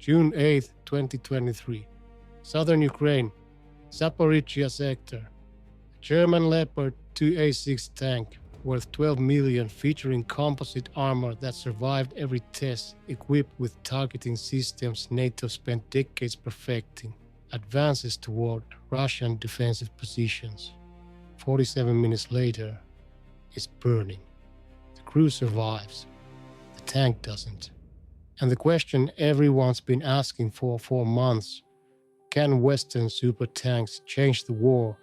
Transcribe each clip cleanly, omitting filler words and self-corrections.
June 8, 2023. Southern Ukraine, Zaporizhzhia sector. A German Leopard 2A6 tank worth 12 million featuring composite armor that survived every test, equipped with targeting systems NATO spent decades perfecting, advances toward Russian defensive positions. 47 minutes later, is burning. The crew survives. The tank doesn't. And the question everyone's been asking for months, can Western super tanks change the war,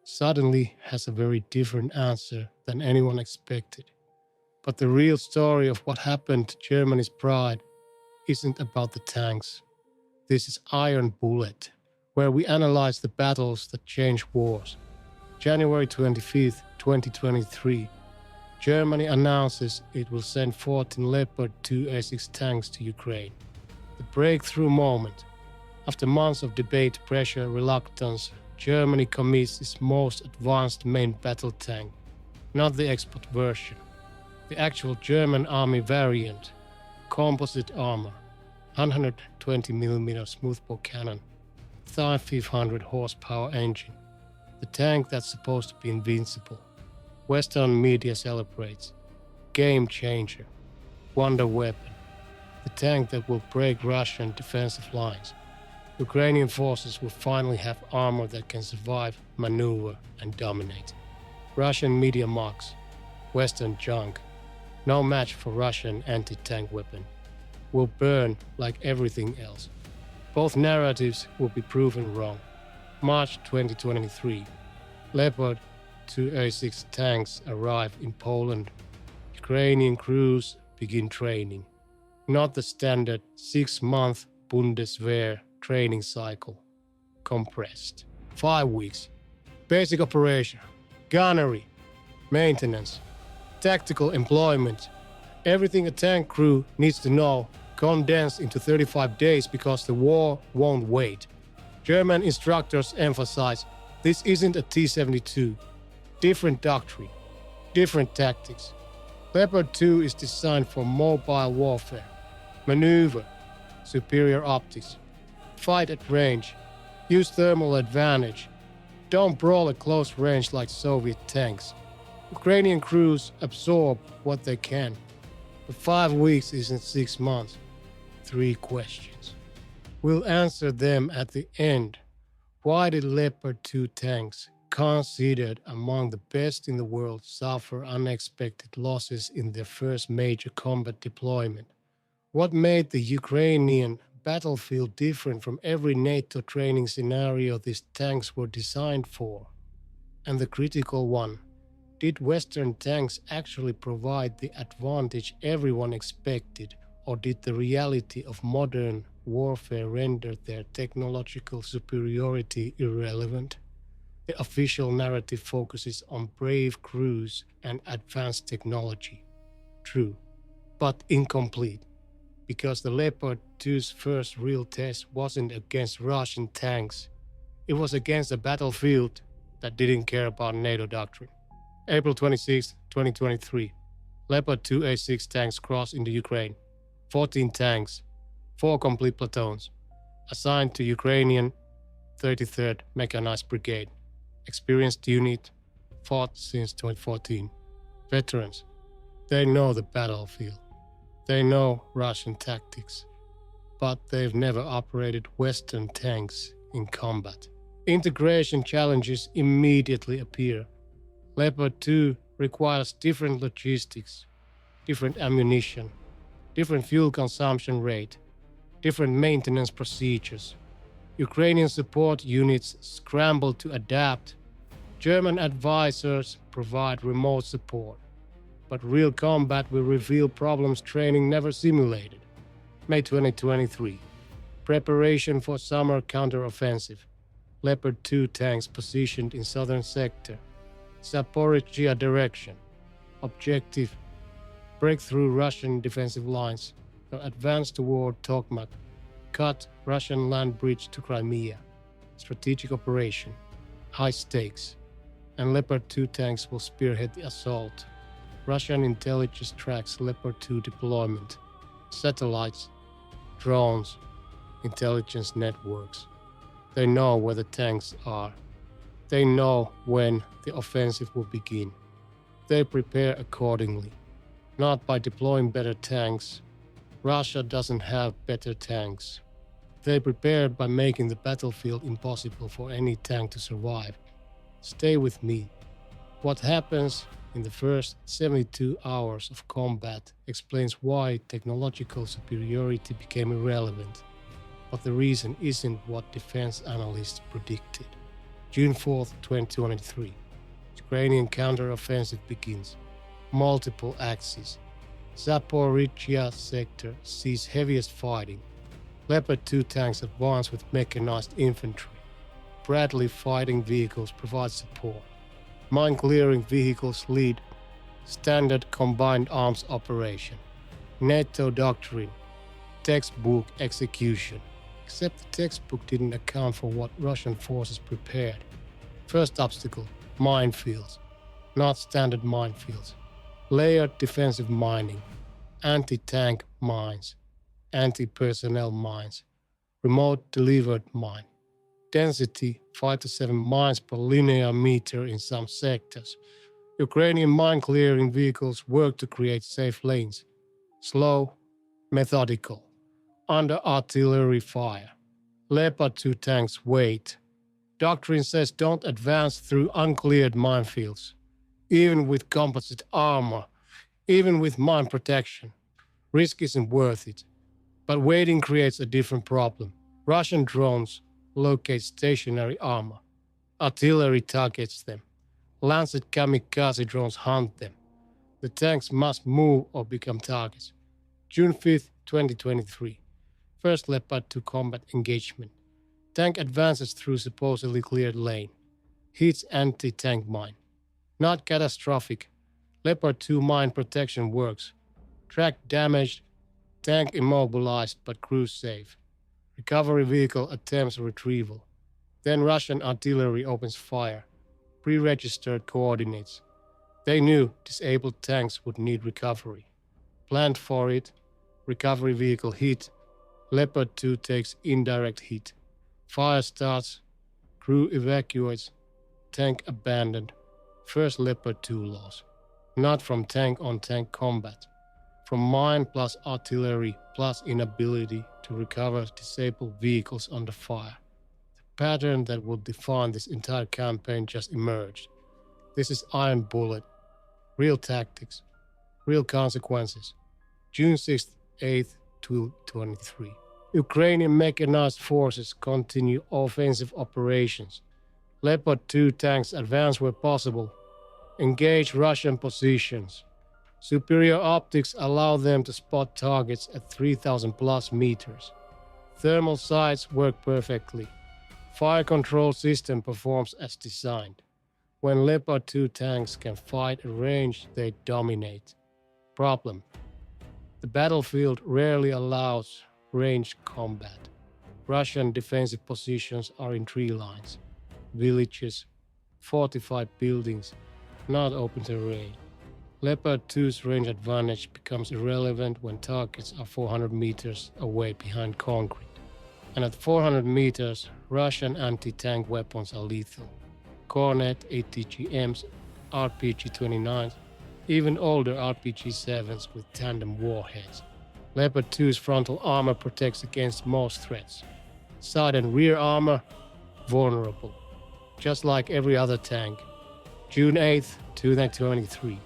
suddenly has a very different answer than anyone expected. But the real story of what happened to Germany's pride isn't about the tanks. This is Iron Bullet, where we analyze the battles that change wars. January 25th, 2023, Germany announces it will send 14 Leopard 2A6 tanks to Ukraine. The breakthrough moment. After months of debate, pressure, reluctance, Germany commits its most advanced main battle tank, not the export version. The actual German army variant, composite armor, 120mm smoothbore cannon, 500 horsepower engine. The tank that's supposed to be invincible. Western media celebrates. Game changer. Wonder weapon. The tank that will break Russian defensive lines. Ukrainian forces will finally have armor that can survive, maneuver, and dominate. Russian media mocks. Western junk. No match for Russian anti-tank weapon. Will burn like everything else. Both narratives will be proven wrong. March 2023. Leopard 2A6 tanks arrive in Poland. Ukrainian crews begin training. Not the standard 6-month Bundeswehr training cycle. Compressed. 5 weeks. Basic operation. Gunnery. Maintenance. Tactical employment. Everything a tank crew needs to know condensed into 35 days because the war won't wait. German instructors emphasize this isn't a T-72. Different doctrine, different tactics. Leopard 2 is designed for mobile warfare, maneuver, superior optics, fight at range, use thermal advantage, don't brawl at close range like Soviet tanks. Ukrainian crews absorb what they can, but 5 weeks isn't 6 months. 3 questions. We'll answer them at the end. Why did Leopard 2 tanks, considered among the best in the world, suffer unexpected losses in their first major combat deployment? What made the Ukrainian battlefield different from every NATO training scenario these tanks were designed for? And the critical one, did Western tanks actually provide the advantage everyone expected, or did the reality of modern warfare render their technological superiority irrelevant? The official narrative focuses on brave crews and advanced technology. True, but incomplete, because the Leopard 2's first real test wasn't against Russian tanks. It was against a battlefield that didn't care about NATO doctrine. April 26, 2023. Leopard 2A6 tanks cross into Ukraine. 14 tanks, 4 complete platoons, assigned to Ukrainian 33rd Mechanized Brigade. Experienced unit, fought since 2014. Veterans, they know the battlefield. They know Russian tactics, but they've never operated Western tanks in combat. Integration challenges immediately appear. Leopard 2 requires different logistics, different ammunition, different fuel consumption rate, different maintenance procedures. Ukrainian support units scramble to adapt. German advisors provide remote support. But real combat will reveal problems training never simulated. May 2023. Preparation for summer counteroffensive. Leopard 2 tanks positioned in southern sector. Zaporizhzhia direction. Objective: break through Russian defensive lines. Advance toward Tokmak. Cut Russian land bridge to Crimea. Strategic operation. High stakes. And Leopard 2 tanks will spearhead the assault. Russian intelligence tracks Leopard 2 deployment. Satellites, drones, intelligence networks. They know where the tanks are. They know when the offensive will begin. They prepare accordingly, not by deploying better tanks. Russia doesn't have better tanks. They prepare by making the battlefield impossible for any tank to survive. Stay with me. What happens in the first 72 hours of combat explains why technological superiority became irrelevant. But the reason isn't what defense analysts predicted. June 4, 2023. Ukrainian counteroffensive begins. Multiple axes. Zaporizhzhia sector sees heaviest fighting. Leopard 2 tanks advance with mechanized infantry. Bradley fighting vehicles provide support. Mine-clearing vehicles lead standard combined arms operation. NATO doctrine. Textbook execution. Except the textbook didn't account for what Russian forces prepared. First obstacle, minefields. Not standard minefields. Layered defensive mining. Anti-tank mines. Anti-personnel mines. Remote delivered mine. Density 5 to 7 mines per linear meter in some sectors. Ukrainian mine-clearing vehicles work to create safe lanes. Slow, methodical. Under artillery fire. Leopard 2 tanks wait. Doctrine says don't advance through uncleared minefields. Even with composite armor, even with mine protection. Risk isn't worth it. But waiting creates a different problem. Russian drones locate stationary armor. Artillery targets them. Lancet kamikaze drones hunt them. The tanks must move or become targets. June 5, 2023. First Leopard 2 combat engagement. Tank advances through supposedly cleared lane. Hits anti-tank mine. Not catastrophic. Leopard 2 mine protection works. Track damaged. Tank immobilized but crew safe. Recovery vehicle attempts retrieval. Then Russian artillery opens fire. Pre-registered coordinates. They knew disabled tanks would need recovery. Planned for it. Recovery vehicle hit. Leopard 2 takes indirect hit. Fire starts. Crew evacuates. Tank abandoned. First Leopard 2 loss. Not from tank-on-tank combat. From mine plus artillery plus inability to recover disabled vehicles under fire. The pattern that will define this entire campaign just emerged. This is Iron Bullet. Real tactics. Real consequences. June 6th, 8th, 2023. Ukrainian mechanized forces continue offensive operations. Leopard 2 tanks advance where possible. Engage Russian positions. Superior optics allow them to spot targets at 3,000 plus meters. Thermal sights work perfectly. Fire control system performs as designed. When Leopard 2 tanks can fight at range, they dominate. Problem: the battlefield rarely allows ranged combat. Russian defensive positions are in tree lines, villages, fortified buildings, not open terrain. Leopard 2's range advantage becomes irrelevant when targets are 400 meters away behind concrete. And at 400 meters, Russian anti-tank weapons are lethal. Cornet, ATGMs, RPG-29s, even older RPG-7s with tandem warheads. Leopard 2's frontal armor protects against most threats. Side and rear armor, vulnerable. Just like every other tank. June 8th, 2023.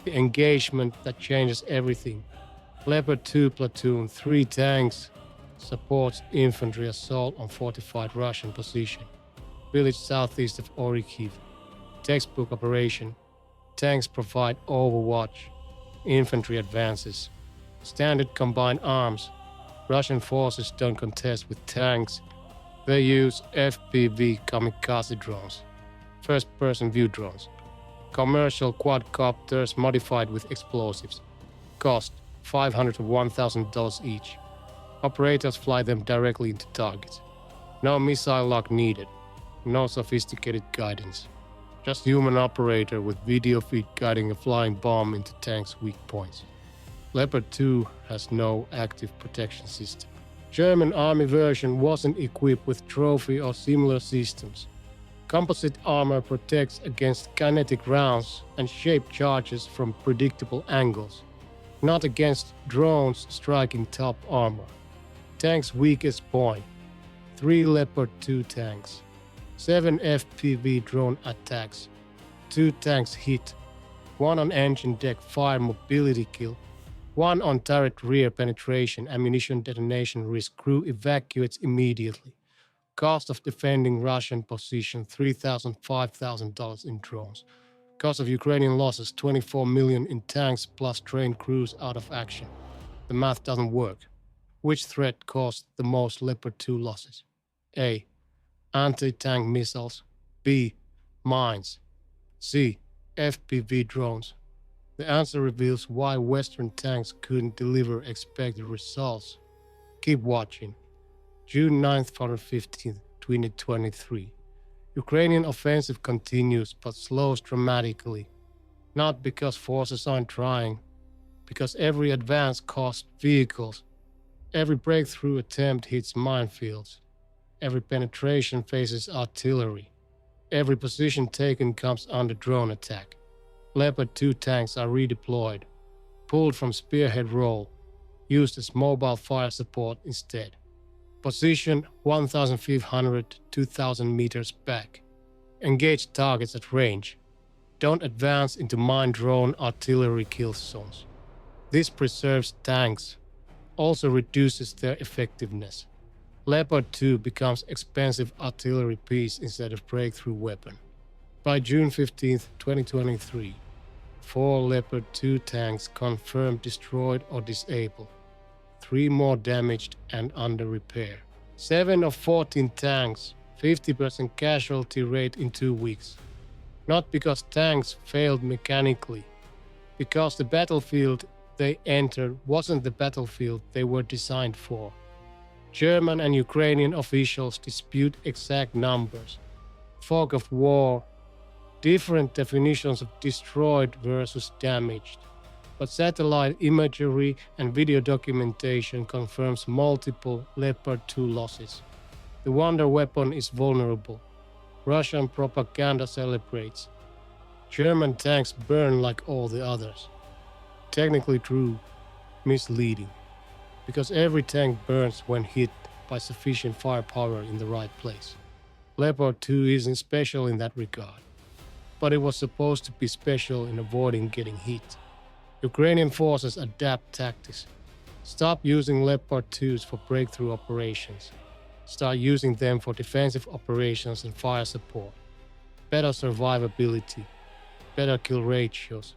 The engagement that changes everything. Leopard 2 platoon, 3 tanks, supports infantry assault on fortified Russian position. Village southeast of Orikhiv. Textbook operation. Tanks provide overwatch. Infantry advances. Standard combined arms. Russian forces don't contest with tanks. They use FPV kamikaze drones. First-person view drones. Commercial quadcopters modified with explosives. Cost $500 to $1,000 each. Operators fly them directly into targets. No missile lock needed. No sophisticated guidance. Just human operator with video feed guiding a flying bomb into tank's weak points. Leopard 2 has no active protection system. German army version wasn't equipped with trophy or similar systems. Composite armor protects against kinetic rounds and shaped charges from predictable angles, not against drones striking top armor. Tank's weakest point: 3 Leopard 2 tanks, 7 FPV drone attacks, 2 tanks hit, 1 on engine deck fire mobility kill, 1 on turret rear penetration ammunition detonation risk crew evacuates immediately. Cost of defending Russian position $3,000–$5,000 in drones. Cost of Ukrainian losses $24 million in tanks plus trained crews out of action. The math doesn't work. Which threat caused the most Leopard 2 losses? A. Anti-tank missiles. B. Mines. C. FPV drones. The answer reveals why Western tanks couldn't deliver expected results. Keep watching. June 9th–15th, 2023. Ukrainian offensive continues but slows dramatically. Not because forces aren't trying, because every advance costs vehicles. Every breakthrough attempt hits minefields. Every penetration faces artillery. Every position taken comes under drone attack. Leopard 2 tanks are redeployed, pulled from spearhead role, used as mobile fire support instead. Position 1,500–2,000 meters back. Engage targets at range. Don't advance into mine drone artillery kill zones. This preserves tanks, also reduces their effectiveness. Leopard 2 becomes expensive artillery piece instead of breakthrough weapon. By June 15th, 2023, 4 Leopard 2 tanks confirmed destroyed or disabled. 3 more damaged and under repair. 7 of 14 tanks, 50% casualty rate in 2 weeks. Not because tanks failed mechanically, because the battlefield they entered wasn't the battlefield they were designed for. German and Ukrainian officials dispute exact numbers. Fog of war, different definitions of destroyed versus damaged. But satellite imagery and video documentation confirms multiple Leopard 2 losses. The wonder weapon is vulnerable. Russian propaganda celebrates. German tanks burn like all the others. Technically true, misleading. Because every tank burns when hit by sufficient firepower in the right place. Leopard 2 isn't special in that regard. But it was supposed to be special in avoiding getting hit. Ukrainian forces adapt tactics. Stop using Leopard 2s for breakthrough operations. Start using them for defensive operations and fire support. Better survivability, better kill ratios,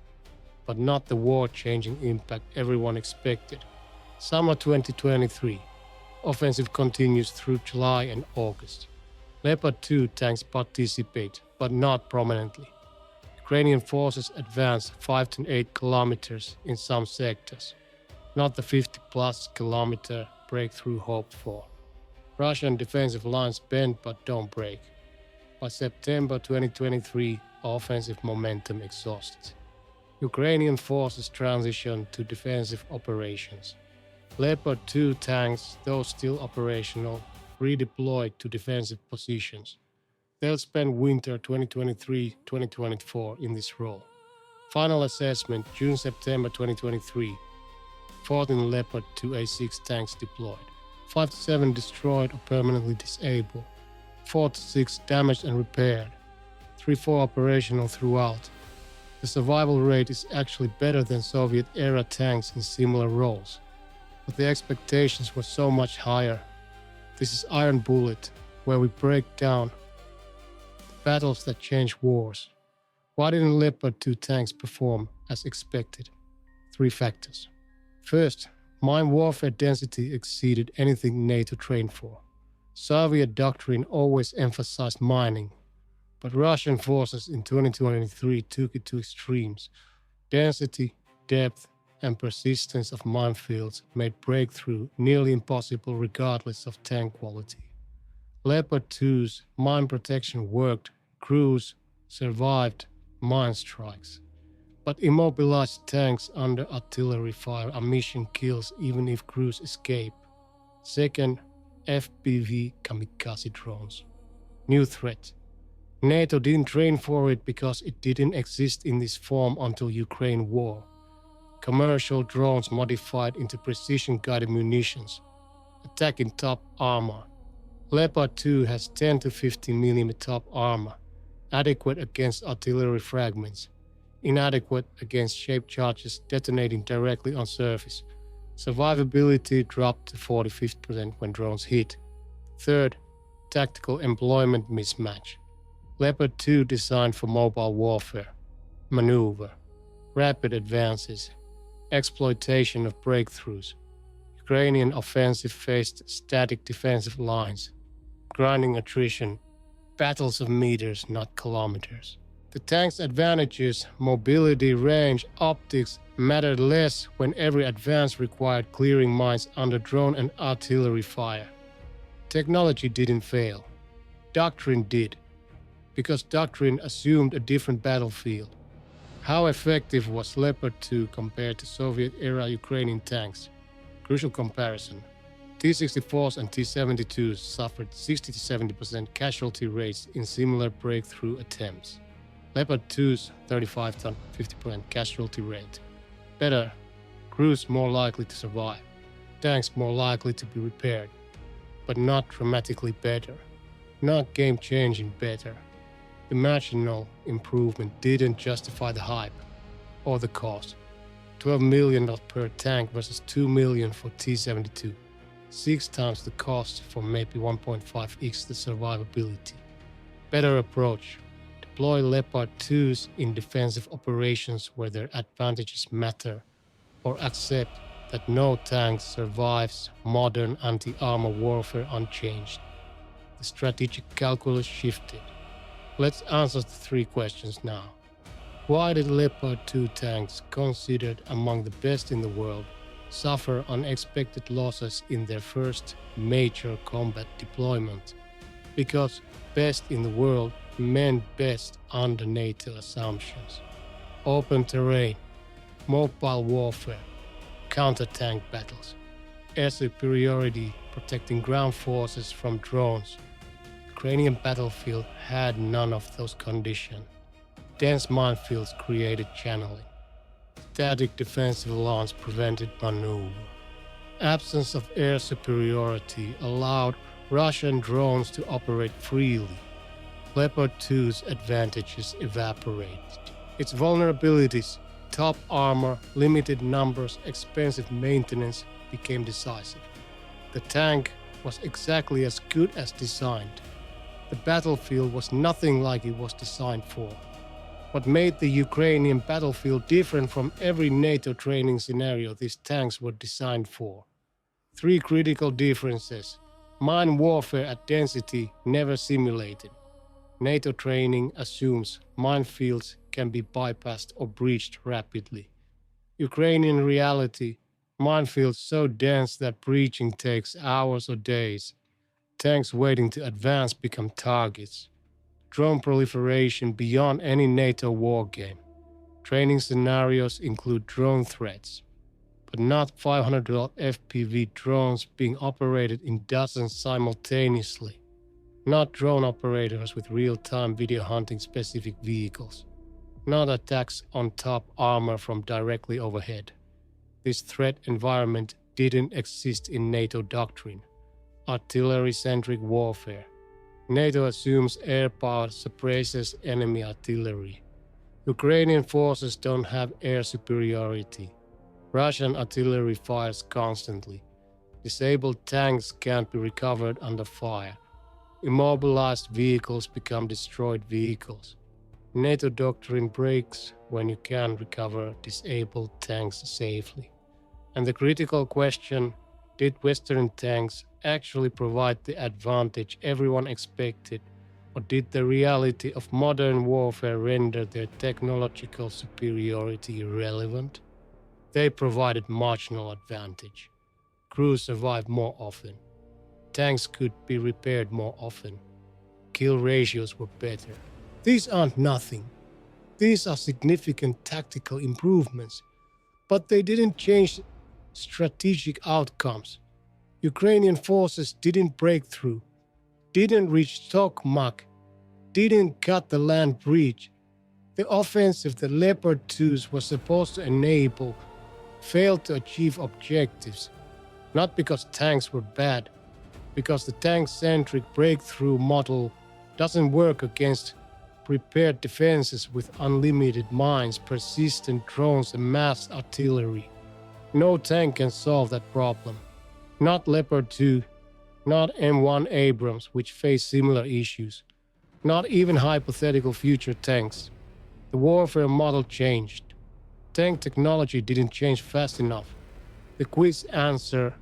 but not the war-changing impact everyone expected. Summer 2023. Offensive continues through July and August. Leopard 2 tanks participate, but not prominently. Ukrainian forces advance 5 to 8 kilometers in some sectors, not the 50-plus kilometer breakthrough hoped for. Russian defensive lines bend but don't break. By September 2023, offensive momentum exhausted. Ukrainian forces transition to defensive operations. Leopard 2 tanks, though still operational, redeployed to defensive positions. They'll spend winter 2023-2024 in this role. Final assessment June-September 2023. 14 Leopard 2A6 tanks deployed. 5 to 7 destroyed or permanently disabled. 4 to 6 damaged and repaired. 3-4 operational throughout. The survival rate is actually better than Soviet-era tanks in similar roles. But the expectations were so much higher. This is Iron Bullet, where we break down battles that change wars. Why didn't Leopard 2 tanks perform as expected? 3 factors. First, mine warfare density exceeded anything NATO trained for. Soviet doctrine always emphasized mining, but Russian forces in 2023 took it to extremes. Density, depth, and persistence of minefields made breakthrough nearly impossible regardless of tank quality. Leopard 2's mine protection worked, crews survived mine strikes. But immobilized tanks under artillery fire are mission kills even if crews escape. Second, FPV kamikaze drones. New threat. NATO didn't train for it because it didn't exist in this form until Ukraine war. Commercial drones modified into precision-guided munitions, attacking top armor. Leopard 2 has 10 to 15 mm top armor, adequate against artillery fragments, inadequate against shaped charges detonating directly on surface. Survivability dropped to 45% when drones hit. Third, tactical employment mismatch. Leopard 2 designed for mobile warfare, maneuver, rapid advances, exploitation of breakthroughs. Ukrainian offensive faced static defensive lines, grinding attrition, battles of meters, not kilometers. The tank's advantages, mobility, range, optics, mattered less when every advance required clearing mines under drone and artillery fire. Technology didn't fail. Doctrine did, because doctrine assumed a different battlefield. How effective was Leopard 2 compared to Soviet-era Ukrainian tanks? Crucial comparison. T-64s and T-72s suffered 60 to 70% casualty rates in similar breakthrough attempts. Leopard 2's 35-ton 50% casualty rate. Better, crews more likely to survive, tanks more likely to be repaired, but not dramatically better, not game-changing better. The marginal improvement didn't justify the hype or the cost. $12 million per tank versus $2 million for T-72. 6 times the cost for maybe 1.5x the survivability. Better approach. Deploy Leopard 2s in defensive operations where their advantages matter, or accept that no tank survives modern anti-armor warfare unchanged. The strategic calculus shifted. Let's answer the 3 questions now. Why did Leopard 2 tanks, considered among the best in the world, suffer unexpected losses in their first major combat deployment? Because best in the world meant best under NATO assumptions. Open terrain, mobile warfare, counter-tank battles, air superiority protecting ground forces from drones. Ukrainian battlefield had none of those conditions. Dense minefields created channeling. Static defensive lines prevented maneuver. Absence of air superiority allowed Russian drones to operate freely. Leopard 2's advantages evaporated. Its vulnerabilities, top armor, limited numbers, expensive maintenance became decisive. The tank was exactly as good as designed. The battlefield was nothing like it was designed for. What made the Ukrainian battlefield different from every NATO training scenario these tanks were designed for? 3 critical differences. Mine warfare at density never simulated. NATO training assumes minefields can be bypassed or breached rapidly. Ukrainian reality, minefields so dense that breaching takes hours or days. Tanks waiting to advance become targets. Drone proliferation beyond any NATO war game. Training scenarios include drone threats, but not 500 FPV drones being operated in dozens simultaneously. Not drone operators with real-time video hunting specific vehicles. Not attacks on top armor from directly overhead. This threat environment didn't exist in NATO doctrine. Artillery-centric warfare. NATO assumes air power suppresses enemy artillery. Ukrainian forces don't have air superiority. Russian artillery fires constantly. Disabled tanks can't be recovered under fire. Immobilized vehicles become destroyed vehicles. NATO doctrine breaks when you can recover disabled tanks safely. And the critical question, did Western tanks actually provide the advantage everyone expected, or did the reality of modern warfare render their technological superiority irrelevant? They provided marginal advantage. Crews survived more often. Tanks could be repaired more often. Kill ratios were better. These aren't nothing. These are significant tactical improvements, but they didn't change strategic outcomes. Ukrainian forces didn't break through, didn't reach Tokmak, didn't cut the land bridge. The offensive the Leopard 2s were supposed to enable failed to achieve objectives, not because tanks were bad, because the tank-centric breakthrough model doesn't work against prepared defenses with unlimited mines, persistent drones, and massed artillery. No tank can solve that problem. Not Leopard 2, not M1 Abrams, which face similar issues, not even hypothetical future tanks. The warfare model changed. Tank technology didn't change fast enough. The quiz answer: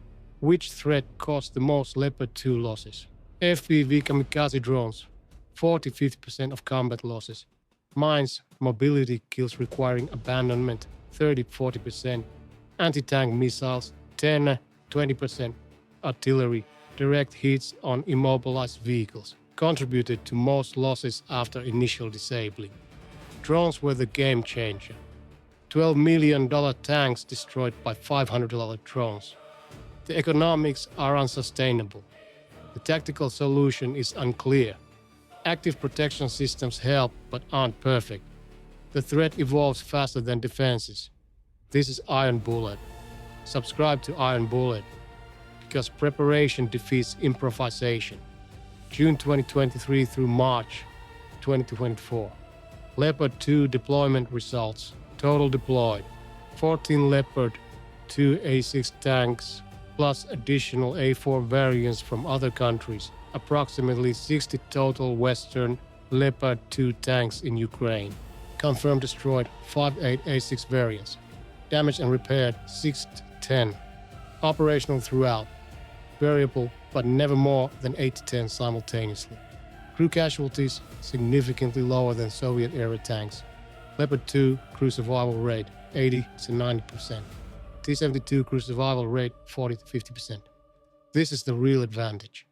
which threat caused the most Leopard 2 losses? FPV kamikaze drones, 40-50% of combat losses. Mines, mobility kills requiring abandonment, 30-40%. Anti-tank missiles, 10-20%. Artillery, direct hits on immobilized vehicles, contributed to most losses after initial disabling. Drones were the game changer. $12 million tanks destroyed by $500 drones. The economics are unsustainable. The tactical solution is unclear. Active protection systems help but aren't perfect. The threat evolves faster than defenses. This is Iron Bullet. Subscribe to Iron Bullet, because preparation defeats improvisation. June 2023 through March 2024. Leopard 2 deployment results. Total deployed: 14 Leopard 2 A6 tanks, plus additional A4 variants from other countries. Approximately 60 total Western Leopard 2 tanks in Ukraine. Confirmed destroyed 5-8 A6 variants. Damaged and repaired 6-10. Operational throughout. Variable, but never more than 8-10 simultaneously. Crew casualties significantly lower than Soviet-era tanks. Leopard 2 crew survival rate 80-90%. T-72 crew survival rate 40-50%. This is the real advantage.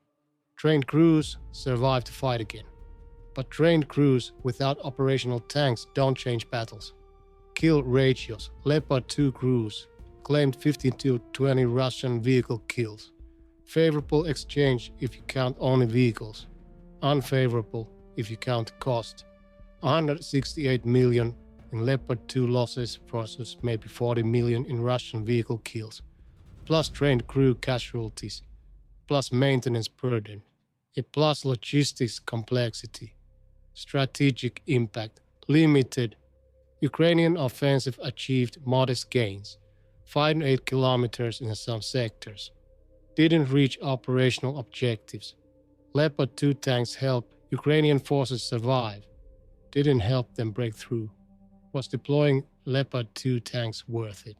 Trained crews survive to fight again. But trained crews without operational tanks don't change battles. Kill ratios. Leopard 2 crews claimed 15-20 Russian vehicle kills. Favorable exchange if you count only vehicles. Unfavorable if you count cost. 168 million in Leopard 2 losses versus maybe 40 million in Russian vehicle kills, plus trained crew casualties, plus maintenance burden, plus logistics complexity. Strategic impact limited. Ukrainian offensive achieved modest gains, 5-8 kilometers in some sectors. Didn't reach operational objectives. Leopard 2 tanks helped Ukrainian forces survive. Didn't help them break through. Was deploying Leopard 2 tanks worth it?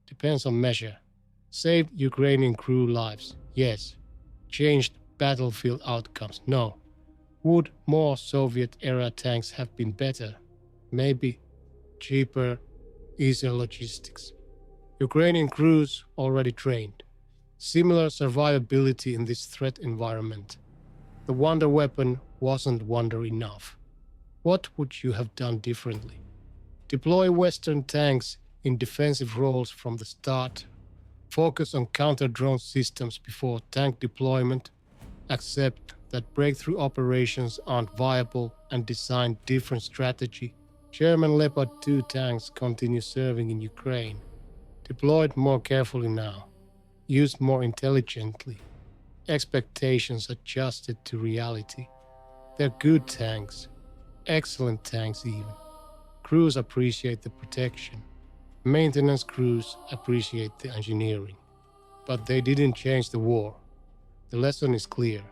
Depends on measure. Saved Ukrainian crew lives? Yes. Changed battlefield outcomes? No. Would more Soviet-era tanks have been better? Maybe. Cheaper, easier logistics. Ukrainian crews already trained. Similar survivability in this threat environment. The wonder weapon wasn't wonder enough. What would you have done differently? Deploy Western tanks in defensive roles from the start. Focus on counter-drone systems before tank deployment. Accept that breakthrough operations aren't viable and design different strategy. German Leopard 2 tanks continue serving in Ukraine. Deployed more carefully now. Used more intelligently. Expectations adjusted to reality. They're good tanks. Excellent tanks even. Crews appreciate the protection. Maintenance crews appreciate the engineering. But they didn't change the war. The lesson is clear.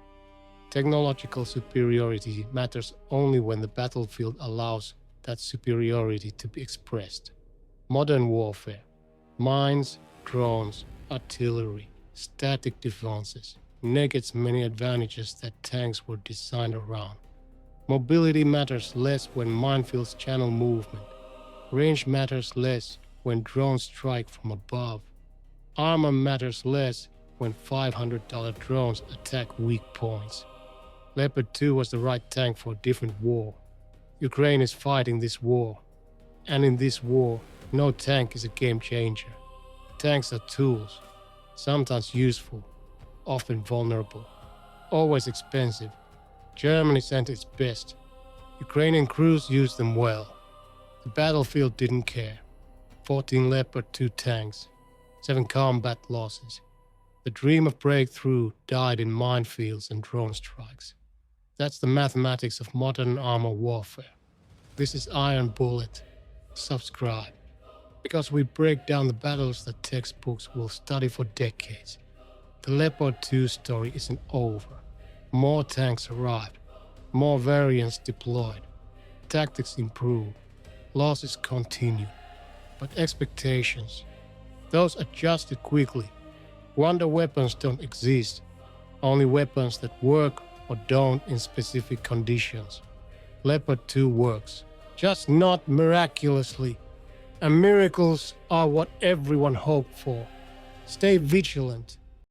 Technological superiority matters only when the battlefield allows that superiority to be expressed. Modern warfare. Mines, drones, artillery, static defenses negates many advantages that tanks were designed around. Mobility matters less when minefields channel movement. Range matters less when drones strike from above. Armor matters less when $500 drones attack weak points. Leopard 2 was the right tank for a different war. Ukraine is fighting this war. And in this war, no tank is a game changer. Tanks are tools, sometimes useful, often vulnerable, always expensive. Germany sent its best. Ukrainian crews used them well. The battlefield didn't care. 14 Leopard 2 tanks, 7 combat losses. The dream of breakthrough died in minefields and drone strikes. That's the mathematics of modern armor warfare. This is Iron Bullet. Subscribe. Because we break down the battles that textbooks will study for decades. The Leopard 2 story isn't over. More tanks arrived. More variants deployed. Tactics improve. Losses continue. But expectations, those adjusted quickly. Wonder weapons don't exist. Only weapons that work or don't in specific conditions. Leopard 2 works, just not miraculously. And miracles are what everyone hoped for. Stay vigilant.